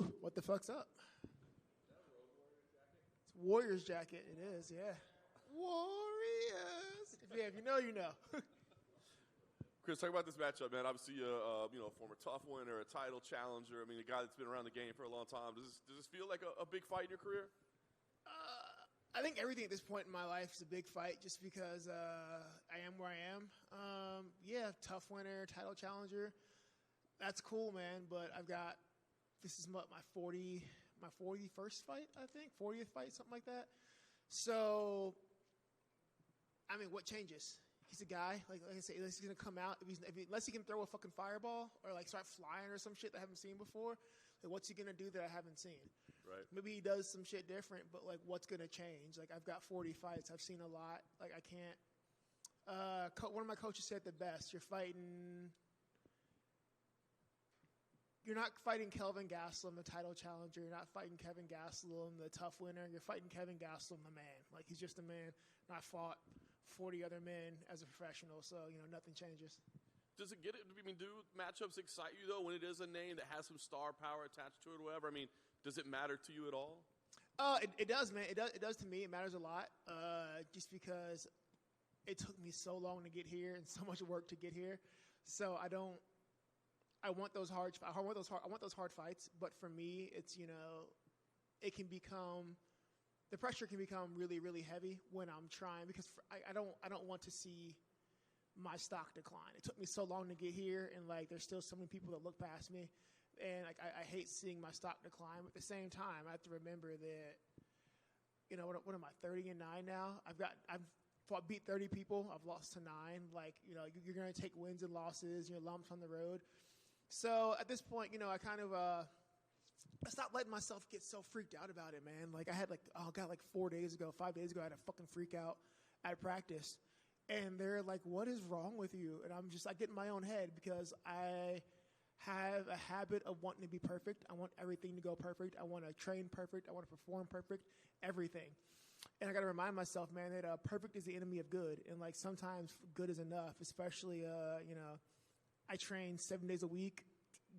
Whew, what the fuck's up? It's Warriors jacket. It is, yeah. Warriors. If you know, you know. Chris, talk about this matchup, man. Obviously, a former tough winner, a title challenger. I mean, a guy that's been around the game for a long time. Does this feel like a big fight in your career? I think everything at this point in my life is a big fight just because I am where I am. Tough winner, title challenger. That's cool, man. But this is my 41st fight, I think, 40th fight, something like that. So, I mean, what changes? He's a guy, like I say, unless he's going to come out, unless he can throw a fucking fireball or like start flying or some shit that I haven't seen before, like what's he going to do that I haven't seen? Right. Maybe he does some shit different, but like what's going to change? Like I've got 40 fights. I've seen a lot. Like I can't. One of my coaches said the best. You're not fighting Kelvin Gastelum, the title challenger. You're not fighting Kevin Gastelum, the tough winner. You're fighting Kevin Gastelum, the man. Like, he's just a man. And I fought 40 other men as a professional, so, nothing changes. Does it do matchups excite you, though, when it is a name that has some star power attached to it or whatever? I mean, does it matter to you at all? It does, man. It does to me. It matters a lot just because it took me so long to get here and so much work to get here. So I want those hard fights, but for me, it's it can become the pressure can become really, really heavy when I'm trying because I don't want to see my stock decline. It took me so long to get here, and like there's still so many people that look past me, and like I hate seeing my stock decline. But at the same time, I have to remember that what am I 30-9 now? I've beat 30 people. I've lost to 9. Like you're going to take wins and losses, lumps on the road. So at this point, I kind of I stopped letting myself get so freaked out about it, man. Like I had 5 days ago, I had a fucking freak out at practice. And they're like, what is wrong with you? And I get in my own head because I have a habit of wanting to be perfect. I want everything to go perfect. I want to train perfect. I want to perform perfect, everything. And I got to remind myself, man, that perfect is the enemy of good. And like sometimes good is enough, especially, I train 7 days a week,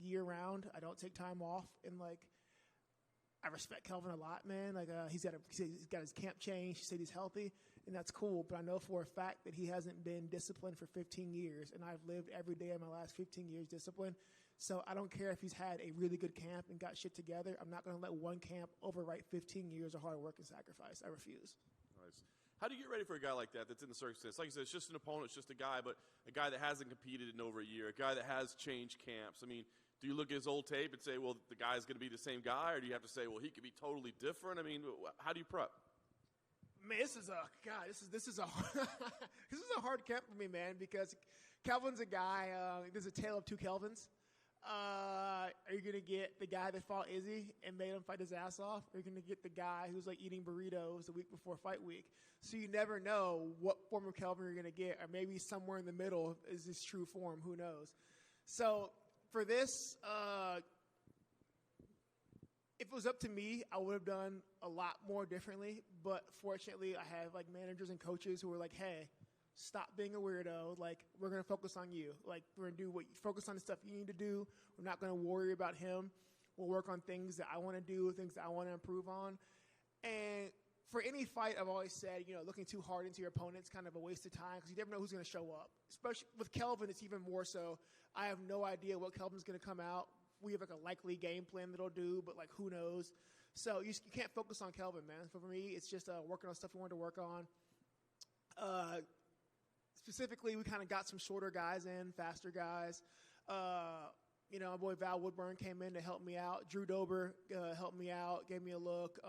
year round. I don't take time off, and like I respect Kelvin a lot, man. Like he's got his camp changed. He said he's healthy, and that's cool. But I know for a fact that he hasn't been disciplined for 15 years, and I've lived every day of my last 15 years disciplined. So I don't care if he's had a really good camp and got shit together. I'm not going to let one camp overwrite 15 years of hard work and sacrifice. I refuse. Nice. How do you get ready for a guy like that that's in the circumstance? Like you said, it's just an opponent, it's just a guy, but a guy that hasn't competed in over a year, a guy that has changed camps. I mean, do you look at his old tape and say, well, the guy's going to be the same guy, or do you have to say, well, he could be totally different? I mean, how do you prep? Man, this is a this is a hard camp for me, man, because Kelvin's a guy. There's a tale of two Kelvins. Are you going to get the guy that fought Izzy and made him fight his ass off? Or are you going to get the guy who's like eating burritos the week before fight week? So you never know what form of Kelvin you're going to get, or maybe somewhere in the middle is his true form. Who knows? So for this, if it was up to me, I would have done a lot more differently. But fortunately, I have like managers and coaches who are like, hey, stop being a weirdo. Like, we're going to focus on you. Like, we're going to focus on the stuff you need to do. We're not going to worry about him. We'll work on things that I want to do, things that I want to improve on. And for any fight, I've always said, looking too hard into your opponent's kind of a waste of time because you never know who's going to show up. Especially with Kelvin, it's even more so. I have no idea what Kelvin's going to come out. We have like a likely game plan that he'll do, but like who knows? So you can't focus on Kelvin, man. So for me, it's just working on stuff we want to work on. Specifically, we kind of got some shorter guys in, faster guys. My boy Val Woodburn came in to help me out. Drew Dober helped me out, gave me a look.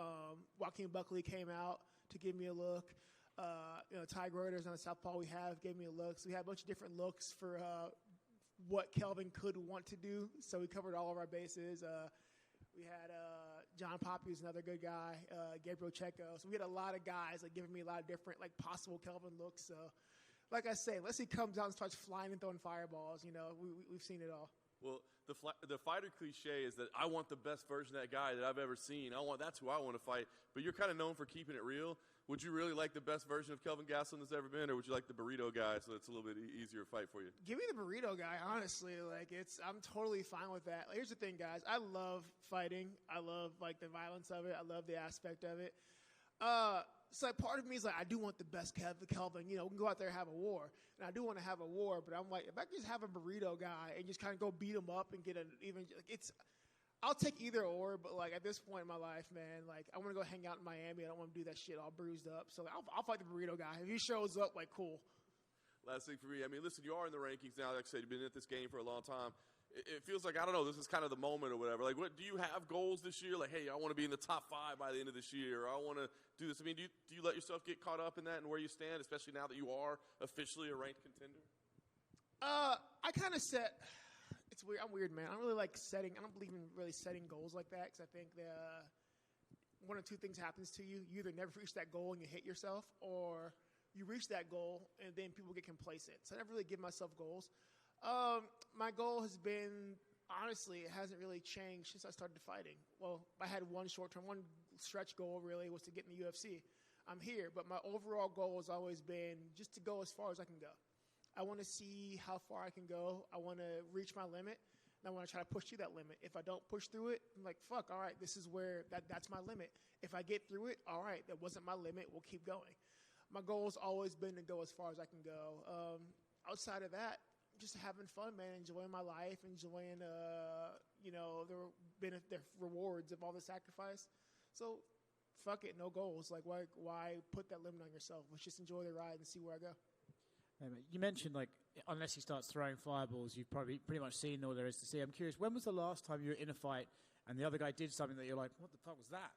Joaquin Buckley came out to give me a look. Ty Reuters on the southpaw gave me a look. So we had a bunch of different looks for what Kelvin could want to do. So we covered all of our bases. We had John Poppy, who's another good guy, Gabriel Checo. So we had a lot of guys giving me a lot of different possible Kelvin looks. So like I say, unless he comes out and starts flying and throwing fireballs, we've seen it all. Well, the fighter cliche is that I want the best version of that guy that I've ever seen. That's who I want to fight. But you're kind of known for keeping it real. Would you really like the best version of Kelvin Gastelum that's ever been, or would you like the burrito guy so it's a little bit easier fight for you? Give me the burrito guy, honestly. I'm totally fine with that. Here's the thing, guys. I love fighting. I love the violence of it. I love the aspect of it. So part of me is I do want the best Kelvin. We can go out there and have a war. And I do want to have a war, but I'm if I could just have a burrito guy and just kind of go beat him up and get I'll take either or, but at this point in my life, man, I want to go hang out in Miami. I don't want to do that shit all bruised up. So I'll fight the burrito guy. If he shows up, cool. Last thing for me, listen, you are in the rankings now. Like I said, you've been at this game for a long time. It feels like, I don't know, this is kind of the moment or whatever. What do you have goals this year? Hey, I want to be in the top 5 by the end of this year. Or I want to do this. Do you let yourself get caught up in that and where you stand, especially now that you are officially a ranked contender? I kind of set. It's weird. I'm weird, man. I don't really like setting. I don't believe in really setting goals like that because I think that one or two things happens to you. You either never reach that goal and you hit yourself, or you reach that goal and then people get complacent. So I never really give myself goals. My goal has been, honestly, it hasn't really changed since I started fighting. Well, I had one stretch goal really was to get in the UFC. I'm here, but my overall goal has always been just to go as far as I can go. I want to see how far I can go. I want to reach my limit, and I want to try to push through that limit. If I don't push through it, I'm fuck, all right, this is where that's my limit. If I get through it, all right, that wasn't my limit. We'll keep going. My goal has always been to go as far as I can go. Outside of that, just having fun, man, enjoying my life, enjoying, the rewards of all the sacrifice. So, fuck it, no goals. Why put that limit on yourself? Let's just enjoy the ride and see where I go. You mentioned, unless he starts throwing fireballs, you've probably pretty much seen all there is to see. I'm curious, when was the last time you were in a fight and the other guy did something that you're like, what the fuck was that?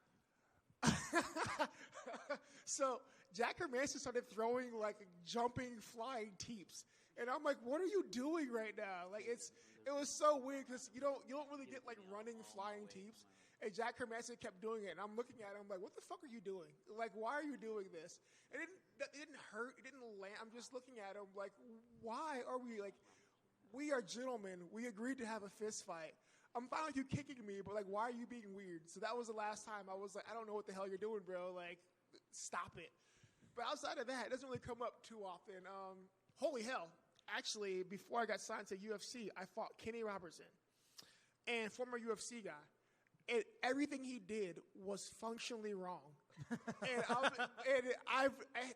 So, Jack Hermanson started throwing, jumping, flying teeps. And I'm like, what are you doing right now? It was so weird because you don't really get running, flying teeps. And Jack Hermanson kept doing it, and I'm looking at him like, what the fuck are you doing? Why are you doing this? And it didn't hurt. It didn't land. I'm just looking at him like, why are we we are gentlemen. We agreed to have a fist fight. I'm fine with you kicking me, but why are you being weird? So that was the last time I was like, I don't know what the hell you're doing, bro. Stop it. But outside of that, it doesn't really come up too often. Holy hell. Actually, before I got signed to UFC, I fought Kenny Robertson, and former UFC guy. And everything he did was functionally wrong. And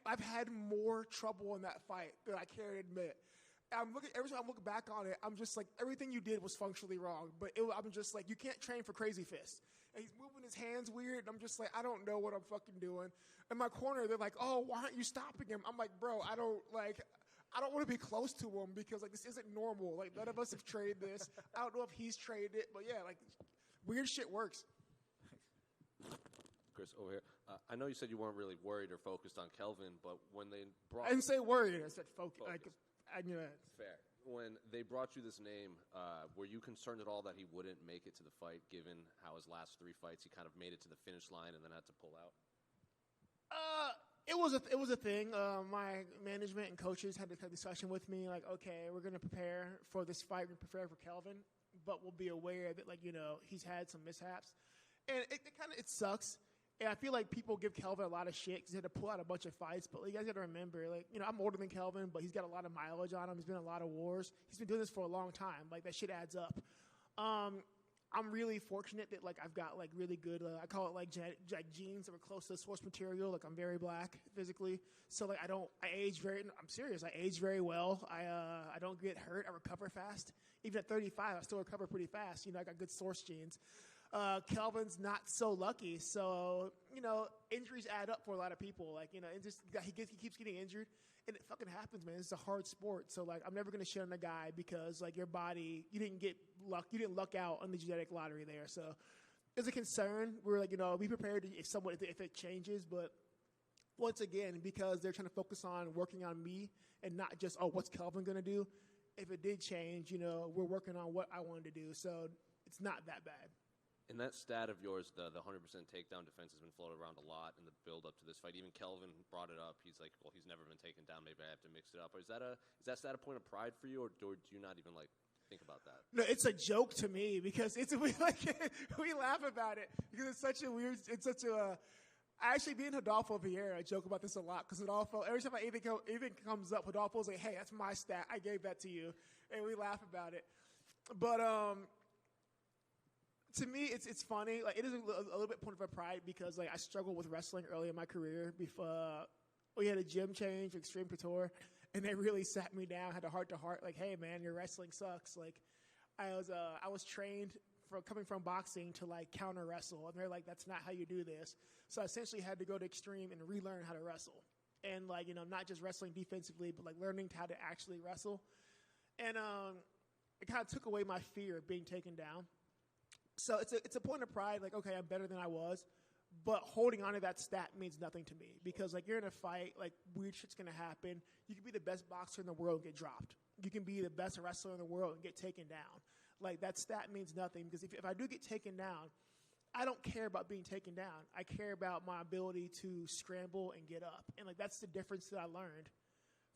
I've had more trouble in that fight than I care to admit. Every time I look back on it, I'm just like, everything you did was functionally wrong. But I'm just like, you can't train for crazy fists. And he's moving his hands weird, and I'm just like, I don't know what I'm fucking doing. In my corner, they're like, oh, why aren't you stopping him? I'm like, bro, I don't want to be close to him because this isn't normal. None of us have trained this. I don't know if he's trained it, but yeah, weird shit works. Chris, over here. I know you said you weren't really worried or focused on Kelvin, but when they brought... I didn't say worried. I said focused. I knew that. Fair. When they brought you this name, were you concerned at all that he wouldn't make it to the fight, given how his last 3 fights, he kind of made it to the finish line and then had to pull out? It was a thing. My management and coaches had to have a discussion with me, okay, we're going to prepare for this fight. We're going to prepare for Kelvin, but we'll be aware that, he's had some mishaps. And it sucks. And I feel like people give Kelvin a lot of shit because he had to pull out a bunch of fights. But you guys got to remember, I'm older than Kelvin, but he's got a lot of mileage on him. He's been in a lot of wars. He's been doing this for a long time. That shit adds up. I'm really fortunate that I've got really good I call it genes that were close to the source material. I'm very black physically, so I age I'm serious. I age very well. I don't get hurt. I recover fast. Even at 35, I still recover pretty fast. I got good source genes. Kelvin's not so lucky, so injuries add up for a lot of people. He keeps getting injured. And it fucking happens, man. It's a hard sport. So, I'm never going to shit on a guy because, your body, you didn't luck out on the genetic lottery there. So, it's a concern. We're be prepared if it changes. But once again, because they're trying to focus on working on me and not just, what's Kelvin going to do? If it did change, we're working on what I wanted to do. So, it's not that bad. And that stat of yours, the 100% takedown defense has been floated around a lot in the build-up to this fight. Even Kelvin brought it up. He's like, well, he's never been taken down. Maybe I have to mix it up. Or is that stat a point of pride for you, or do you not even think about that? No, it's a joke to me because we laugh about it because it's such a weird. It's such a. Actually, me and Rodolfo Vieira, I joke about this a lot because Rodolfo, every time anything comes up, Rodolfo's like, "Hey, that's my stat. I gave that to you," and we laugh about it. But to me, it's funny. Like it is a little bit point of pride because like I struggled with wrestling early in my career. Before we had a gym change, Extreme Couture, and they really sat me down, had a heart to heart, like, "Hey, man, your wrestling sucks." Like I was trained coming from boxing to like counter wrestle, and they're like, "That's not how you do this." So I essentially had to go to Extreme and relearn how to wrestle, and like not just wrestling defensively, but like learning how to actually wrestle. And it kind of took away my fear of being taken down. So it's a point of pride, like, okay, I'm better than I was, but holding on to that stat means nothing to me because like you're in a fight, like weird shit's gonna happen. You can be the best boxer in the world and get dropped. You can be the best wrestler in the world and get taken down. Like that stat means nothing because if I do get taken down, I don't care about being taken down. I care about my ability to scramble and get up. And like that's the difference that I learned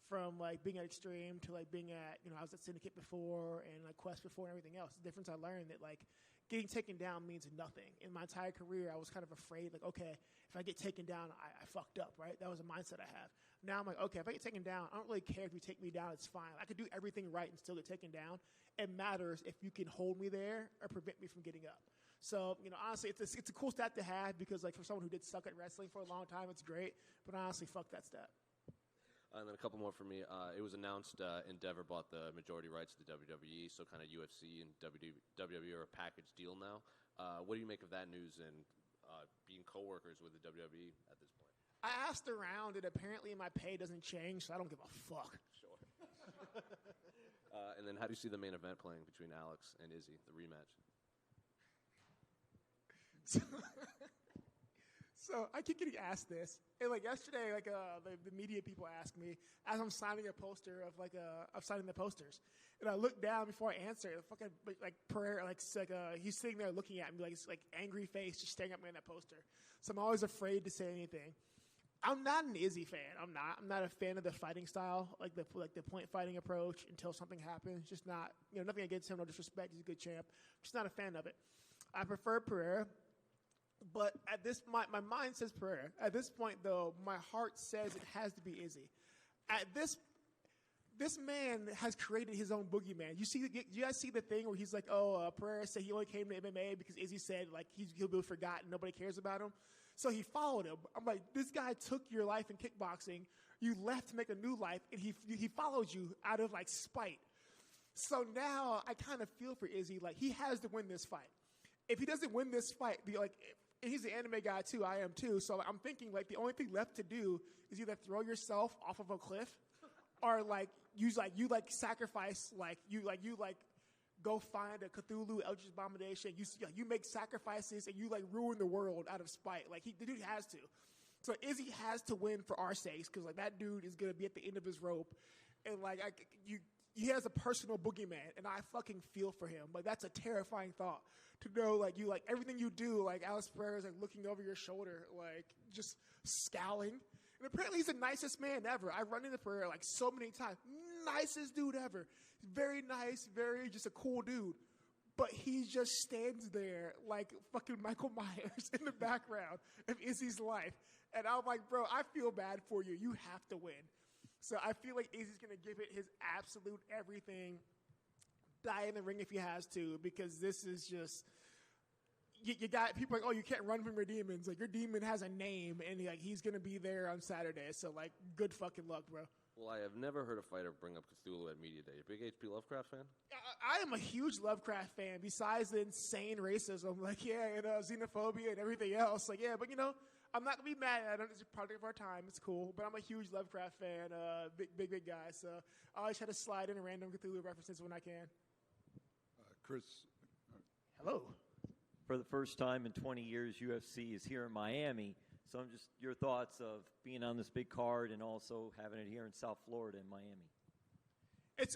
from like being at Extreme to like being at, I was at Syndicate before and like Quest before and everything else. The difference I learned that like getting taken down means nothing. In my entire career, I was kind of afraid, like, okay, if I get taken down, I fucked up, right? That was a mindset I have. Now I'm like, okay, if I get taken down, I don't really care if you take me down. It's fine. I could do everything right and still get taken down. It matters if you can hold me there or prevent me from getting up. So, honestly, it's a cool stat to have because, like, for someone who did suck at wrestling for a long time, it's great. But honestly, fuck that stat. And then a couple more for me. It was announced Endeavor bought the majority rights to the WWE, so kind of UFC and WWE are a package deal now. What do you make of that news and being coworkers with the WWE at this point? I asked around, and apparently my pay doesn't change, so I don't give a fuck. Sure. And then how do you see the main event playing between Alex and Izzy, the rematch? So I keep getting asked this, and like yesterday, like the media people asked me as I'm signing a poster of signing the posters, and I look down before I answer. Fucking like Pereira, he's sitting there looking at me like it's like angry face, just staring at me in that poster. So I'm always afraid to say anything. I'm not an Izzy fan. I'm not a fan of the fighting style, like the point fighting approach until something happens. Just not, nothing against him, no disrespect. He's a good champ. Just not a fan of it. I prefer Pereira. But at this, my mind says Pereira. At this point, though, my heart says it has to be Izzy. At this man has created his own boogeyman. You guys see the thing where he's like, Pereira said he only came to MMA because Izzy said like he'll be forgotten, nobody cares about him. So he followed him. I'm like, this guy took your life in kickboxing. You left to make a new life, and he followed you out of like spite. So now I kind of feel for Izzy. Like he has to win this fight. If he doesn't win this fight, and he's an anime guy too. I am too. So I'm thinking like the only thing left to do is either throw yourself off of a cliff, or you sacrifice you go find a Cthulhu Eldritch Abomination. You make sacrifices and you ruin the world out of spite. The dude has to. So Izzy has to win for our sakes because that dude is gonna be at the end of his rope, and he has a personal boogeyman, and I fucking feel for him. That's a terrifying thought to know, everything you do, Alex Pereira is, looking over your shoulder, just scowling. And apparently he's the nicest man ever. I run into Pereira, so many times. Nicest dude ever. Very nice, very just a cool dude. But he just stands there like fucking Michael Myers in the background of Izzy's life. And I'm like, bro, I feel bad for you. You have to win. So I feel like Izzy's going to give it his absolute everything, die in the ring if he has to, because this is just you got people you can't run from your demons. Your demon has a name, and he's going to be there on Saturday. So good fucking luck, bro. Well, I have never heard a fighter bring up Cthulhu at Media Day. You a big H.P. Lovecraft fan? I am a huge Lovecraft fan, besides the insane racism, and xenophobia and everything else. But I'm not going to be mad at it. It's a product of our time. It's cool. But I'm a huge Lovecraft fan, big guy. So I always try to slide in random Cthulhu references when I can. Chris. Hello. For the first time in 20 years, UFC is here in Miami. So I'm just your thoughts of being on this big card and also having it here in South Florida in Miami.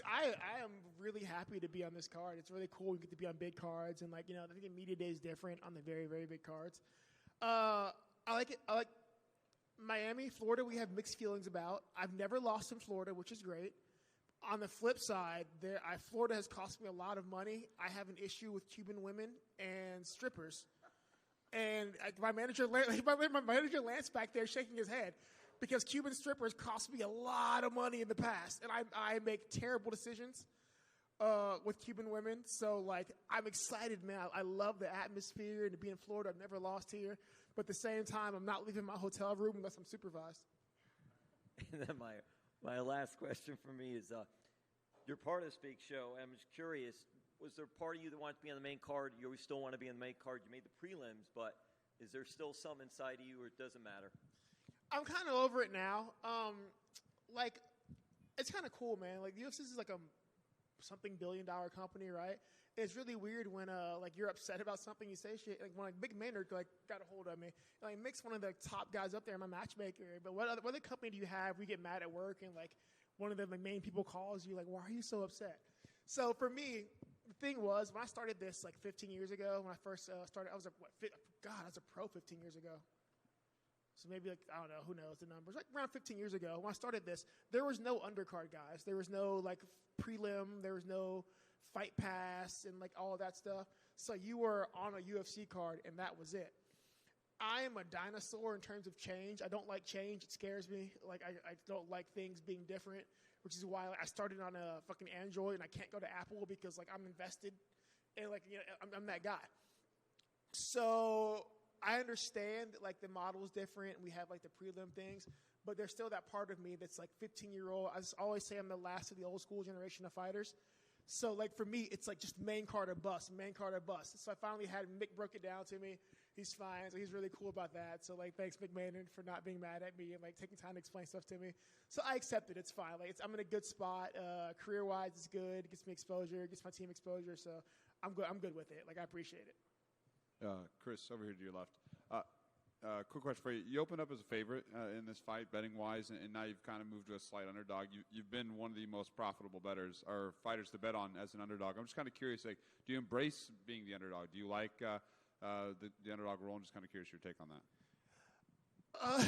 I am really happy to be on this card. It's really cool. We get to be on big cards, and I think Media Day is different on the very, very big cards. I like it. I like Miami, Florida. We have mixed feelings about. I've never lost in Florida, which is great. On the flip side, Florida has cost me a lot of money. I have an issue with Cuban women and strippers. And my manager Lance back there shaking his head because Cuban strippers cost me a lot of money in the past. And I make terrible decisions with Cuban women. So, like, I'm excited, man. I love the atmosphere and to be in Florida. I've never lost here. But at the same time, I'm not leaving my hotel room unless I'm supervised. And then my last question for me is, you're part of this big show. I'm just curious, was there part of you that wanted to be on the main card? You always still want to be on the main card. You made the prelims, but is there still some inside of you, or it doesn't matter? I'm kind of over it now. Like, it's kind of cool, man. Like, the UFC is like a something billion-dollar company, right? And it's really weird when like you're upset about something, you say shit. Like when like Mick Maynard like got a hold of me. Like Mick's one of the top guys up there, my matchmaker. But what other company do you have? We get mad at work and like one of the main people calls you like, why are you so upset? So for me, the thing was when I started this like 15 years ago, when I first started, I was I was a pro 15 years ago. So maybe like, I don't know, who knows the numbers. Like around 15 years ago, when I started this, there was no undercard guys. There was no like prelim. There was no fight pass and like all of that stuff. So you were on a UFC card and that was it. I am a dinosaur in terms of change. I don't like change. It scares me. Like I don't like things being different, which is why I started on a fucking Android and I can't go to Apple because like I'm invested and like, you know, I'm that guy. So I understand that like the model is different. We have like the prelim things, but there's still that part of me that's like 15-year-old. I always say I'm the last of the old school generation of fighters. So like for me, it's like just main card or bust, main card or bust. So I finally had Mick broke it down to me. He's fine. So he's really cool about that. So like thanks Mick Maynard for not being mad at me and like taking time to explain stuff to me. So I accept it. It's fine. Like I'm in a good spot. Career-wise, it's good. It gets me exposure. It gets my team exposure. So I'm good with it. Like I appreciate it. Chris, over here to your left. Quick question for you. You opened up as a favorite in this fight, betting-wise, and now you've kind of moved to a slight underdog. You've been one of the most profitable bettors or fighters to bet on as an underdog. I'm just kind of curious, like, do you embrace being the underdog? Do you like the underdog role? I'm just kind of curious your take on that.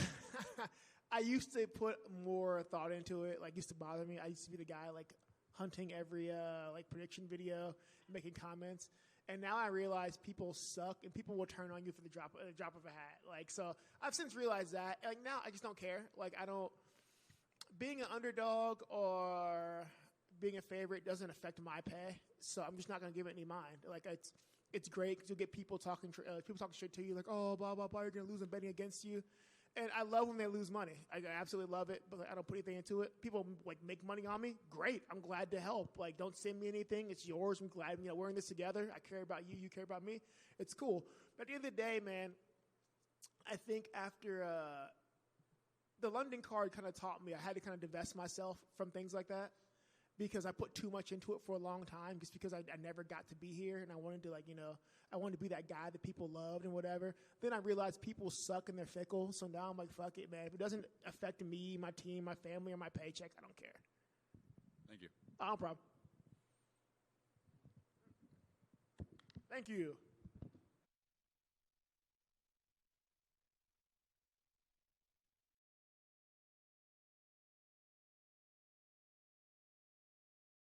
I used to put more thought into it. Like, used to bother me. I used to be the guy, like, hunting every, like, prediction video, making comments. And now I realize people suck, and people will turn on you for the drop of a hat. Like, so I've since realized that. Like, now I just don't care. Like, being an underdog or being a favorite doesn't affect my pay. So I'm just not going to give it any mind. Like, it's great because you'll get people talking shit to you, like, oh, blah, blah, blah, you're going to lose and betting against you. And I love when they lose money. I absolutely love it, but like, I don't put anything into it. People like make money on me. Great. I'm glad to help. Like, don't send me anything. It's yours. I'm glad, we're in this together. I care about you. You care about me. It's cool. But at the end of the day, man, I think after the London card kind of taught me I had to kind of divest myself from things like that because I put too much into it for a long time just because I never got to be here and I wanted to I wanted to be that guy that people loved and whatever. Then I realized people suck and they're fickle. So now I'm like, fuck it, man. If it doesn't affect me, my team, my family, or my paycheck, I don't care. Thank you. No problem. Thank you.